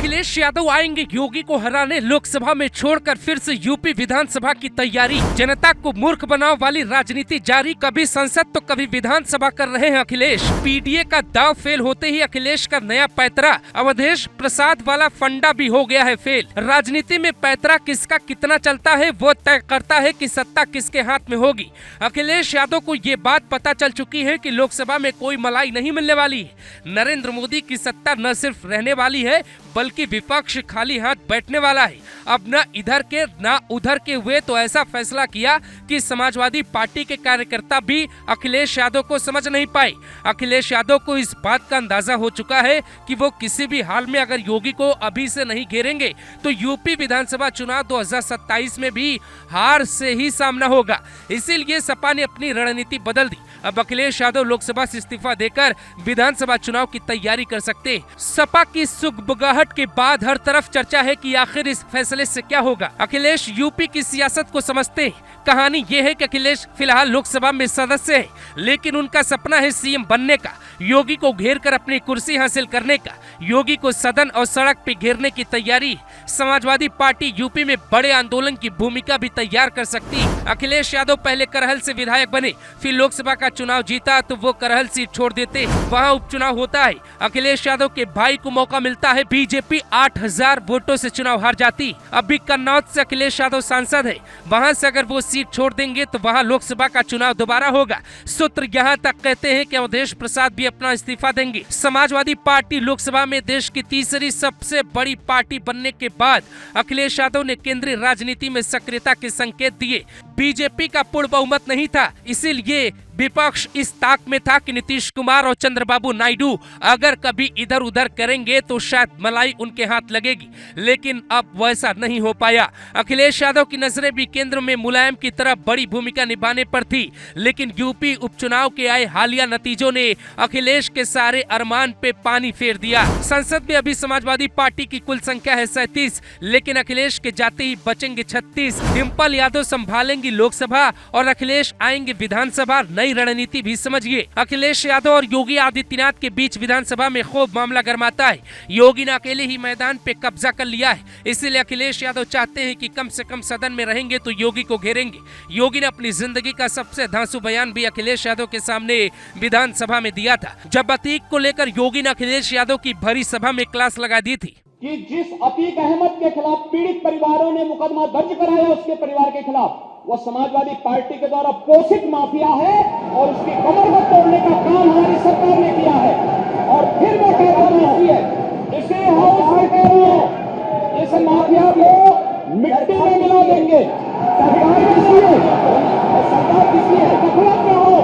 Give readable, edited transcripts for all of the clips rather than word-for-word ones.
अखिलेश यादव आएंगे योगी को हराने, लोकसभा में छोड़कर फिर से यूपी विधानसभा की तैयारी। जनता को मूर्ख बनाओ वाली राजनीति जारी, कभी संसद तो कभी विधानसभा कर रहे हैं अखिलेश। पीडीए का दाव फेल होते ही अखिलेश का नया पैतरा अवधेश प्रसाद वाला फंडा भी हो गया है फेल। राजनीति में पैतरा किसका कितना चलता है वो तय करता है कि सत्ता किसके हाथ में होगी। अखिलेश यादव को ये बात पता चल चुकी है कि लोकसभा में कोई मलाई नहीं मिलने वाली है। नरेंद्र मोदी की सत्ता न सिर्फ रहने वाली है बल्कि विपक्ष खाली हाथ बैठने वाला है। अब न इधर के न उधर के हुए तो ऐसा फैसला किया कि समाजवादी पार्टी के कार्यकर्ता भी अखिलेश यादव को समझ नहीं पाए। अखिलेश यादव को इस बात का अंदाजा हो चुका है कि वो किसी भी हाल में अगर योगी को अभी से नहीं घेरेंगे तो यूपी विधानसभा चुनाव 2027 में भी हार से ही सामना होगा। इसीलिए सपा ने अपनी रणनीति बदल दी। अब अखिलेश यादव लोकसभा से इस्तीफा देकर विधानसभा चुनाव की तैयारी कर सकते हैं। सपा की सुगबुगाहट के बाद हर तरफ चर्चा है कि आखिर इस फैसले से क्या होगा। अखिलेश यूपी की सियासत को समझते हैं। कहानी ये है कि अखिलेश फिलहाल लोकसभा में सदस्य है, लेकिन उनका सपना है सीएम बनने का, योगी को घेर कर अपनी कुर्सी हासिल करने का। योगी को सदन और सड़क पे घेरने की तैयारी। समाजवादी पार्टी यूपी में बड़े आंदोलन की भूमिका भी तैयार कर सकती है। अखिलेश यादव पहले करहल से विधायक बने, फिर लोकसभा का चुनाव जीता तो वो करहल सीट छोड़ देते, वहाँ उपचुनाव होता है। अखिलेश यादव के भाई को मौका मिलता है, बीजेपी 8000 वोटों से चुनाव हार जाती। अभी कन्नौज से अखिलेश यादव सांसद है, वहाँ से अगर वो सीट छोड़ देंगे तो वहाँ लोकसभा का चुनाव दोबारा होगा। सूत्र यहाँ तक कहते हैं कि अवधेश प्रसाद भी अपना इस्तीफा देंगे। समाजवादी पार्टी लोकसभा में देश की तीसरी सबसे बड़ी पार्टी बनने के बाद अखिलेश यादव ने केंद्रीय राजनीति में सक्रियता के संकेत दिए। बीजेपी का पूर्ण बहुमत नहीं था, इसीलिए विपक्ष इस ताक में था कि नीतीश कुमार और चंद्रबाबू नायडू अगर कभी इधर उधर करेंगे तो शायद मलाई उनके हाथ लगेगी, लेकिन अब वैसा नहीं हो पाया। अखिलेश यादव की नजरें भी केंद्र में मुलायम की तरह बड़ी भूमिका निभाने पर थी, लेकिन यूपी उपचुनाव के आए हालिया नतीजों ने अखिलेश के सारे अरमान पे पानी फेर दिया। संसद में अभी समाजवादी पार्टी की कुल संख्या है 37, लेकिन अखिलेश के जाते ही बचेंगे 36। डिम्पल यादव संभालेंगी लोकसभा और अखिलेश आएंगे विधानसभा। नई रणनीति भी समझिए। अखिलेश यादव और योगी आदित्यनाथ के बीच विधानसभा में खूब मामला गरमाता है। योगी ने अकेले ही मैदान पे कब्जा कर लिया है, इसलिए अखिलेश यादव चाहते हैं कि कम से कम सदन में रहेंगे तो योगी को घेरेंगे। योगी ने अपनी जिंदगी का सबसे धांसू बयान भी अखिलेश यादव के सामने विधानसभा में दिया था, जब अतीक को लेकर योगी ने अखिलेश यादव की भरी सभा में क्लास लगा दी थी कि जिस अतीक अहमद के खिलाफ पीड़ित परिवारों ने मुकदमा दर्ज कराया उसके परिवार के खिलाफ, वो समाजवादी पार्टी के द्वारा पोषित माफिया है और उसकी कमर को तोड़ने का काम हमारी सरकार ने किया है। और फिर मैं कहता हूं इसे इस माफिया को मिट्टी में मिला देंगे। सरकार किसी है, सरकार किसी है, गफलत में हो,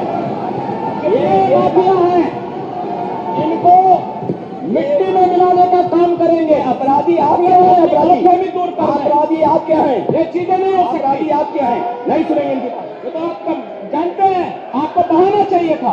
ये माफिया है, इनको मिट्टी में मिलाने का काम करेंगे। अपराधी आप क्या है, अपराधी दूर कर, अपराधी आप क्या है, ये चीजें नहीं हो सकती। अपराधी आप क्या है, नहीं सुनेंगे इनकी बात। ये तो आप जानते हैं, आपको बहाना चाहिए था।